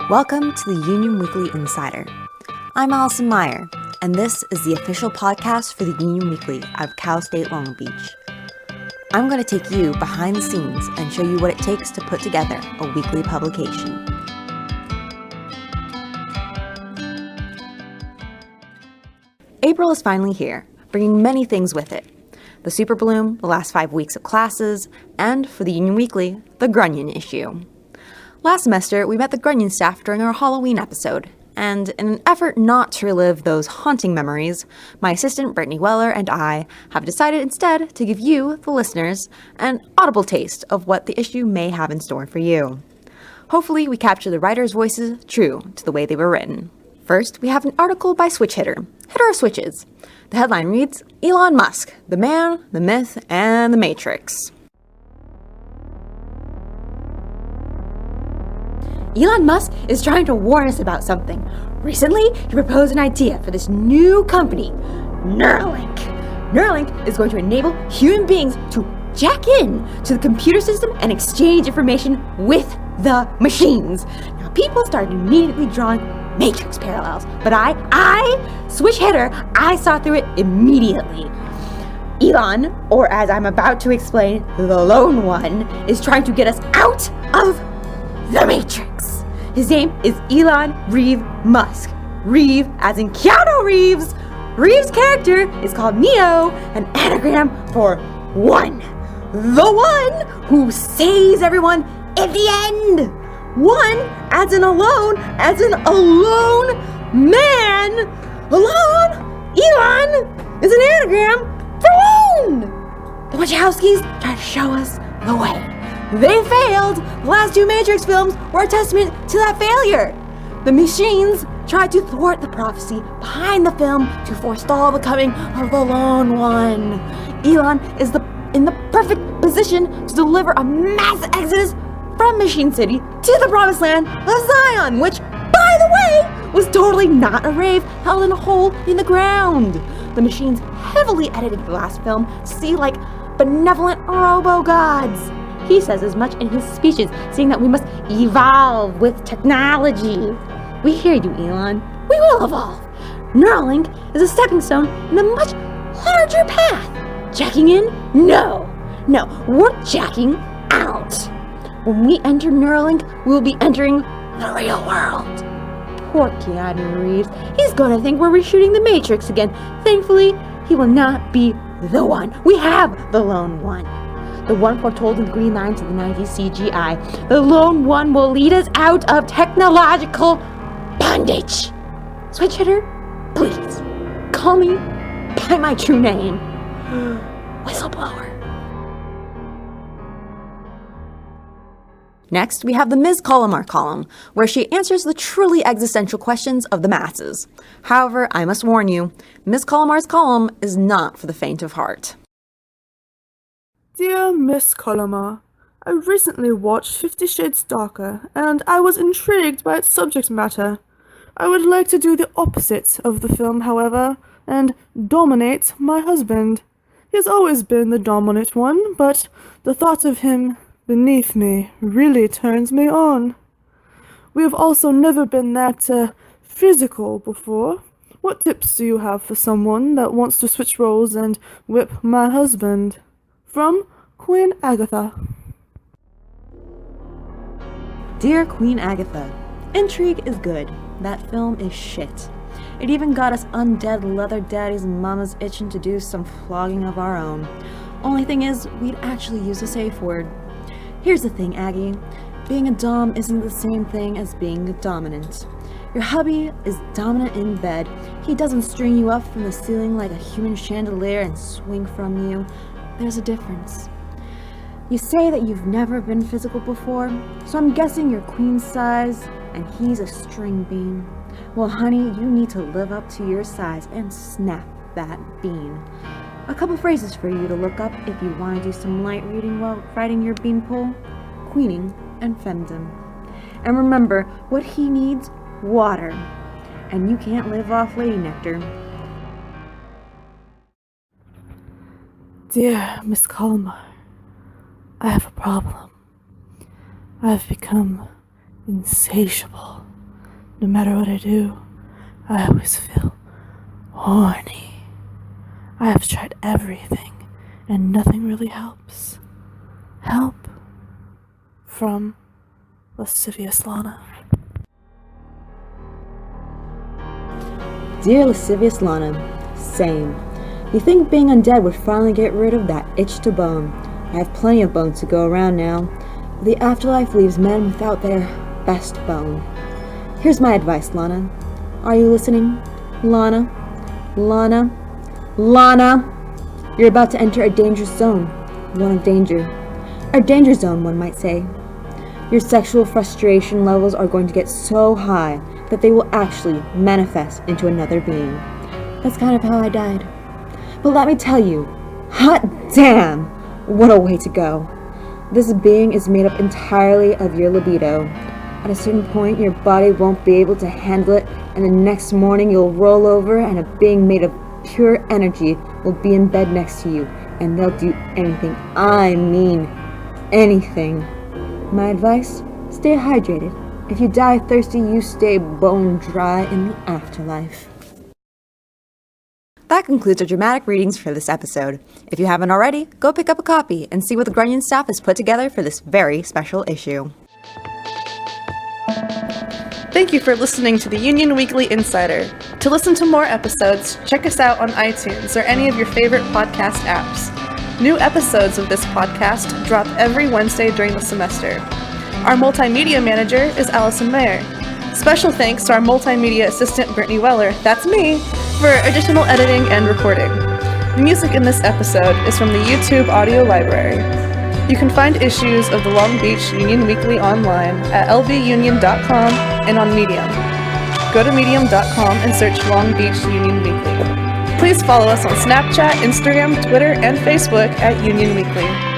Welcome to the Union Weekly Insider. I'm Allison Meyer, and this is the official podcast for the Union Weekly out of Cal State Long Beach. I'm going to take you behind the scenes and show you what it takes to put together a weekly publication. April is finally here, bringing many things with it. The Super Bloom, the last 5 weeks of classes, and for the Union Weekly, the Grunion issue. Last semester, we met the Grunion staff during our Halloween episode, and in an effort not to relive those haunting memories, my assistant Brittany Weller and I have decided instead to give you, the listeners, an audible taste of what the issue may have in store for you. Hopefully, we capture the writers' voices true to the way they were written. First, we have an article by Switch Hitter of Switches. The headline reads, Elon Musk, the man, the myth, and the Matrix. Elon Musk is trying to warn us about something. Recently, he proposed an idea for this new company, Neuralink. Neuralink is going to enable human beings to jack in to the computer system and exchange information with the machines. Now, people started immediately drawing Matrix parallels, but I, Switch Hitter, I saw through it immediately. Elon, or as I'm about to explain, the Lone One, is trying to get us out of the Matrix. His name is Elon Reeve Musk. Reeve as in Keanu Reeves. Reeves' character is called Neo, an anagram for one. The one who saves everyone at the end. One as in alone man. Alone? Elon is an anagram for lone. The Wachowskis try to show us the way. They failed! The last 2 Matrix films were a testament to that failure! The machines tried to thwart the prophecy behind the film to forestall the coming of the Lone One. Elon is in the perfect position to deliver a mass exodus from Machine City to the promised land of Zion, which, by the way, was totally not a rave held in a hole in the ground. The machines heavily edited the last film to see like benevolent robo-gods. He says as much in his speeches, saying that we must evolve with technology. We hear you, Elon. We will evolve. Neuralink is a stepping stone in a much larger path. Jacking in? No, we're jacking out. When we enter Neuralink, we'll be entering the real world. Poor Keanu Reeves. He's gonna think we're reshooting the Matrix again. Thankfully, he will not be the one. We have the Lone One. The one foretold in the green lines of the 90s CGI. The Lone One will lead us out of technological bondage. Switch Hitter, please, call me by my true name. Whistleblower. Next, we have the Ms. Colomar column, where she answers the truly existential questions of the masses. However, I must warn you, Ms. Colomar's column is not for the faint of heart. Dear Miss Colomar, I recently watched 50 Shades Darker, and I was intrigued by its subject matter. I would like to do the opposite of the film, however, and dominate my husband. He has always been the dominant one, but the thought of him beneath me really turns me on. We have also never been that physical before. What tips do you have for someone that wants to switch roles and whip my husband? From Queen Agatha. Dear Queen Agatha, intrigue is good. That film is shit. It even got us undead leather daddies and mamas itching to do some flogging of our own. Only thing is, we'd actually use a safe word. Here's the thing, Aggie. Being a dom isn't the same thing as being a dominant. Your hubby is dominant in bed. He doesn't string you up from the ceiling like a human chandelier and swing from you. There's a difference. You say that you've never been physical before, so I'm guessing you're queen size and he's a string bean. Well, honey, you need to live up to your size and snap that bean. A couple phrases for you to look up if you want to do some light reading while riding your beanpole. Queening and femdom. And remember, what he needs, water. And you can't live off lady nectar. Dear Miss Colomar, I have a problem. I've become insatiable. No matter what I do, I always feel horny. I have tried everything, and nothing really helps. Help from Lascivious Lana. Dear Lascivious Lana, same. You think being undead would finally get rid of that itch to bone? I have plenty of bones to go around now. The afterlife leaves men without their best bone. Here's my advice, Lana. Are you listening? Lana? Lana? Lana! You're about to enter a dangerous zone. One of danger. A danger zone, one might say. Your sexual frustration levels are going to get so high that they will actually manifest into another being. That's kind of how I died. But let me tell you, hot damn, what a way to go. This being is made up entirely of your libido. At a certain point, your body won't be able to handle it, and the next morning you'll roll over and a being made of pure energy will be in bed next to you, and they'll do anything. I mean anything. My advice? Stay hydrated. If you die thirsty, you stay bone dry in the afterlife. That concludes our dramatic readings for this episode. If you haven't already, go pick up a copy and see what the Grunion staff has put together for this very special issue. Thank you for listening to the Union Weekly Insider. To listen to more episodes, check us out on iTunes or any of your favorite podcast apps. New episodes of this podcast drop every Wednesday during the semester. Our multimedia manager is Allison Mayer. Special thanks to our multimedia assistant Brittany Weller, that's me, for additional editing and recording. The music in this episode is from the YouTube audio library. You can find issues of the Long Beach Union Weekly online at lbunion.com and on Medium. Go to medium.com and search Long Beach Union Weekly. Please follow us on Snapchat, Instagram, Twitter, and Facebook at Union Weekly.